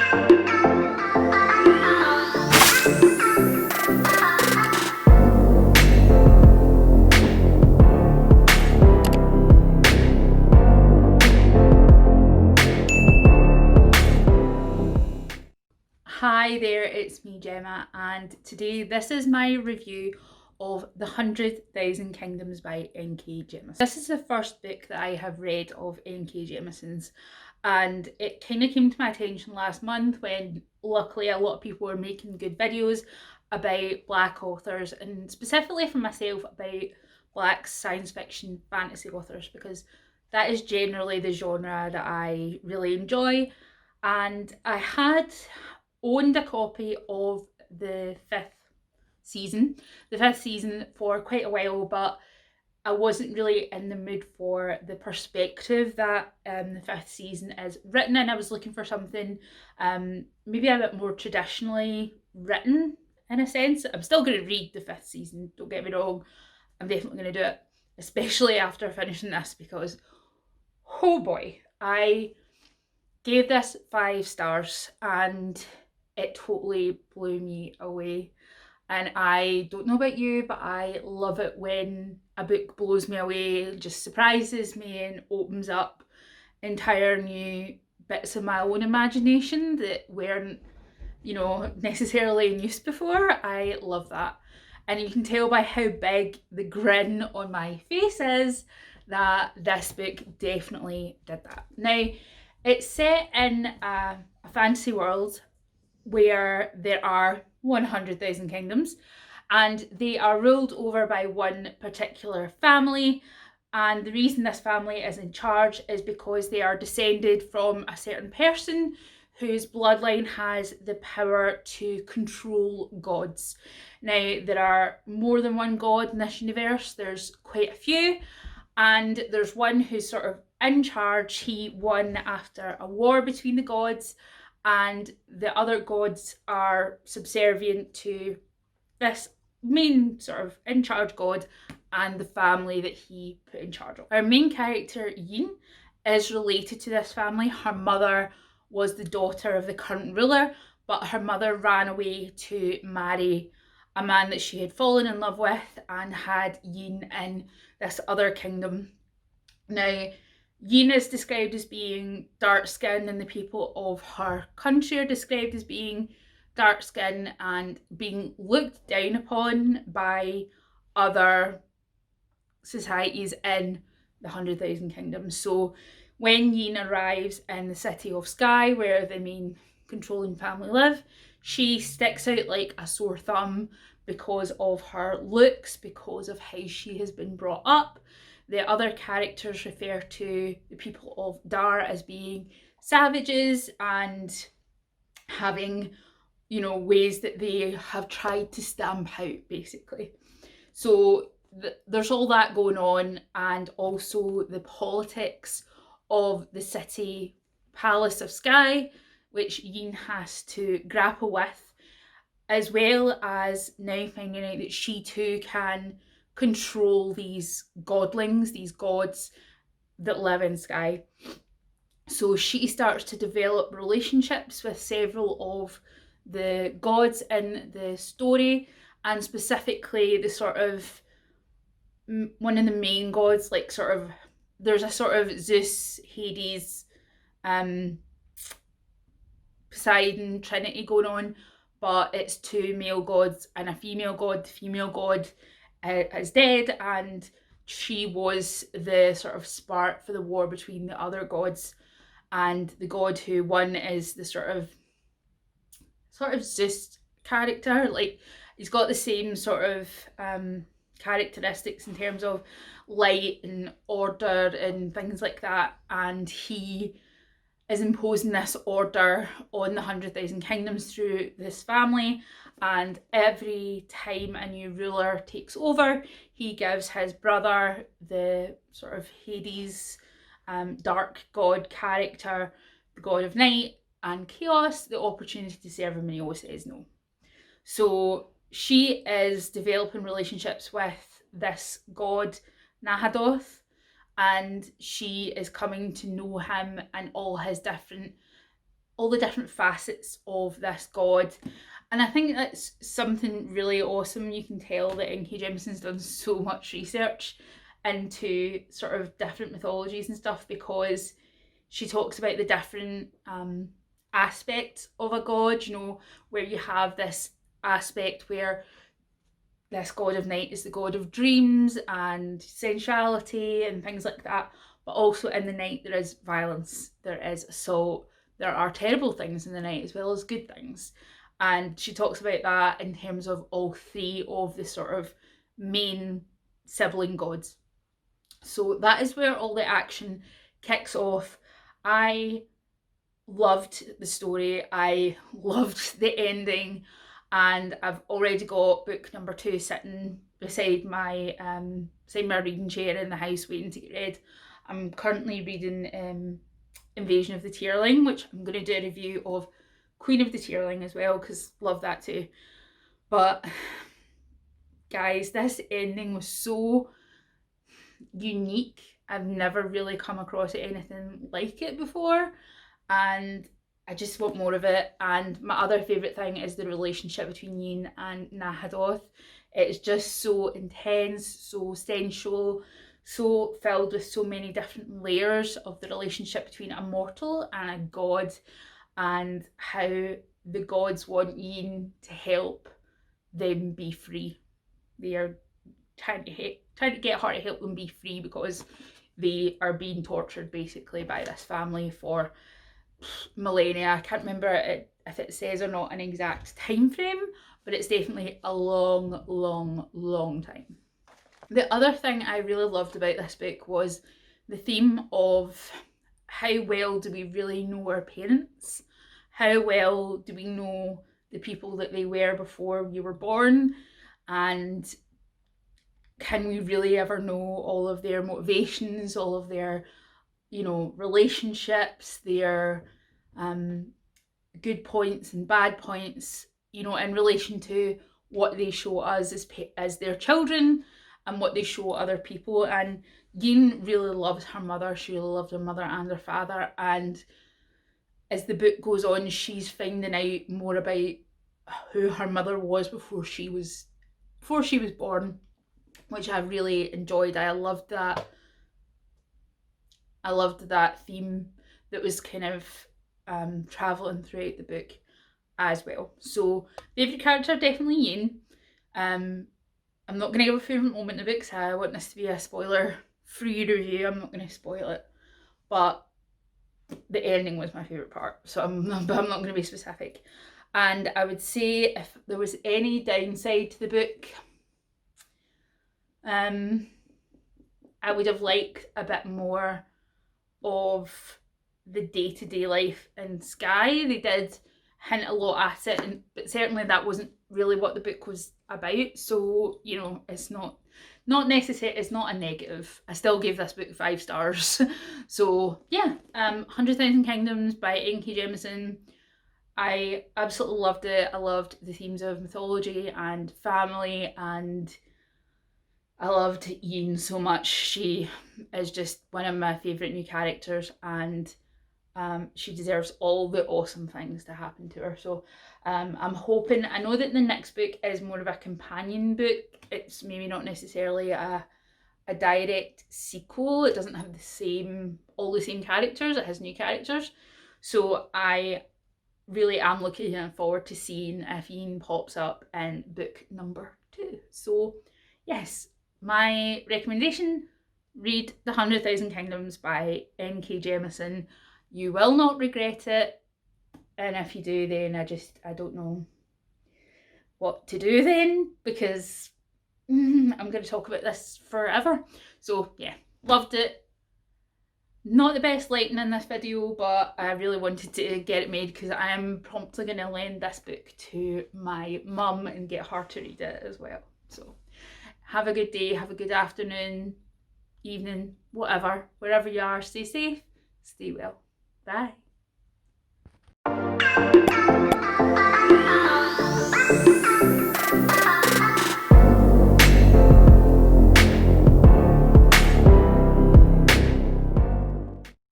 Hi there, it's me Gemma, and today this is my review of The 100,000 Kingdoms by N.K. Jemisin. This is the first book that I have read of N.K. Jemison's, and it kind of came to my attention last month when luckily a lot of people were making good videos about Black authors, and specifically for myself about Black science fiction fantasy authors, because that is generally the genre that I really enjoy. And I had owned a copy of the fifth season for quite a while, but I wasn't really in the mood for the perspective that the fifth season is written in. I was looking for something maybe a bit more traditionally written, in a sense. I'm still going to read the fifth season, don't get me wrong. I'm definitely going to do it, especially after finishing this, because oh boy, I gave this 5 stars and it totally blew me away. And I don't know about you, but I love it when a book blows me away, just surprises me and opens up entire new bits of my own imagination that weren't, necessarily in use before. I love that. And you can tell by how big the grin on my face is that this book definitely did that. Now, it's set in a fantasy world where there are 100,000 kingdoms, and they are ruled over by one particular family. And the reason this family is in charge is because they are descended from a certain person whose bloodline has the power to control gods. Now, there are more than one god in this universe, there's quite a few, and there's one who's sort of in charge. He won after a war between the gods, and the other gods are subservient to this main sort of in charge god and the family that he put in charge of. Our main character, Yin, is related to this family. Her mother was the daughter of the current ruler, but her mother ran away to marry a man that she had fallen in love with and had Yin in this other kingdom. Now, Yin is described as being dark skinned, and the people of her country are described as being dark skinned and being looked down upon by other societies in the 100,000 Kingdoms. So when Yin arrives in the city of Sky, where the main controlling family live, she sticks out like a sore thumb because of her looks, because of how she has been brought up. The other characters refer to the people of Dar as being savages and having, ways that they have tried to stamp out, basically. So there's all that going on, and also the politics of the city palace of Sky, which Yin has to grapple with, as well as now finding out that she too can control these godlings, these gods that live in Sky. So she starts to develop relationships with several of the gods in the story, and specifically the sort of one of the main gods, like sort of there's a sort of Zeus, Hades, Poseidon trinity going on, but it's 2 male gods and a female god. The female god is dead, and she was the sort of spark for the war between the other gods, and the god who won is the sort of Zeus character. Like, he's got the same sort of characteristics in terms of light and order and things like that, and he is imposing this order on the 100,000 Kingdoms through this family. And every time a new ruler takes over, he gives his brother, the sort of Hades, dark god character, the god of night and chaos, the opportunity to serve him, and he always says no. So she is developing relationships with this god, Nahadoth, and she is coming to know him and all his different all the different facets of this god. And I think that's something really awesome. You can tell that N.K. Jemisin's done so much research into sort of different mythologies and stuff, because she talks about the different aspects of a god, you know, where you have this aspect where this god of night is the god of dreams and sensuality and things like that. But also in the night there is violence, there is assault, there are terrible things in the night as well as good things. And she talks about that in terms of all three of the sort of main sibling gods. So that is where all the action kicks off. I loved the story, I loved the ending, and I've already got book number 2 sitting beside my reading chair in the house waiting to get read. I'm currently reading Invasion of the Tearling, which I'm going to do a review of Queen of the Tearling as well, because love that too. But guys, this ending was so unique. I've never really come across anything like it before, and I just want more of it. And my other favourite thing is the relationship between Yin and Nahadoth. It's just so intense, so sensual, so filled with so many different layers of the relationship between a mortal and a god, and how the gods want Yin to help them be free. They are trying to get her to help them be free, because they are being tortured basically by this family for millennia. I can't remember if it says or not an exact time frame, but it's definitely a long time. The other thing I really loved about this book was the theme of how well do we really know our parents? How well do we know the people that they were before we were born? And can we really ever know all of their motivations, all of their, you know, relationships, their good points and bad points, you know, in relation to what they show us as their children and what they show other people. And Yin really loves her mother. She really loved her mother and her father. And as the book goes on, she's finding out more about who her mother was before she was born, which I really enjoyed. I loved that theme that was kind of travelling throughout the book as well. So favourite character, definitely Yin. I'm not going to give a favourite moment in the book, so I want this to be a spoiler-free review. I'm not going to spoil it, but the ending was my favourite part, so I'm not going to be specific. And I would say if there was any downside to the book, I would have liked a bit more of the day-to-day life in Skye. They did hint a lot at it, but certainly that wasn't really what the book was about. So, you know, it's not necessary, it's not a negative. I still gave this book 5 stars. So yeah, 100,000 Kingdoms by N.K. Jemisin. I absolutely loved it. I loved the themes of mythology and family, and I loved Yin so much. She is just one of my favourite new characters, and she deserves all the awesome things to happen to her. So I'm hoping, I know that the next book is more of a companion book. It's maybe not necessarily a direct sequel. It doesn't have all the same characters. It has new characters. So I really am looking forward to seeing if Yin pops up in book number 2. So yes, my recommendation, read The 100,000 Kingdoms by N.K. Jemisin. You will not regret it, and if you do, then I don't know what to do then, because I'm going to talk about this forever. So yeah, loved it. Not the best lighting in this video, but I really wanted to get it made because I am promptly going to lend this book to my mum and get her to read it as well. So have a good day, have a good afternoon, evening, whatever, wherever you are. Stay safe, stay well. Bye.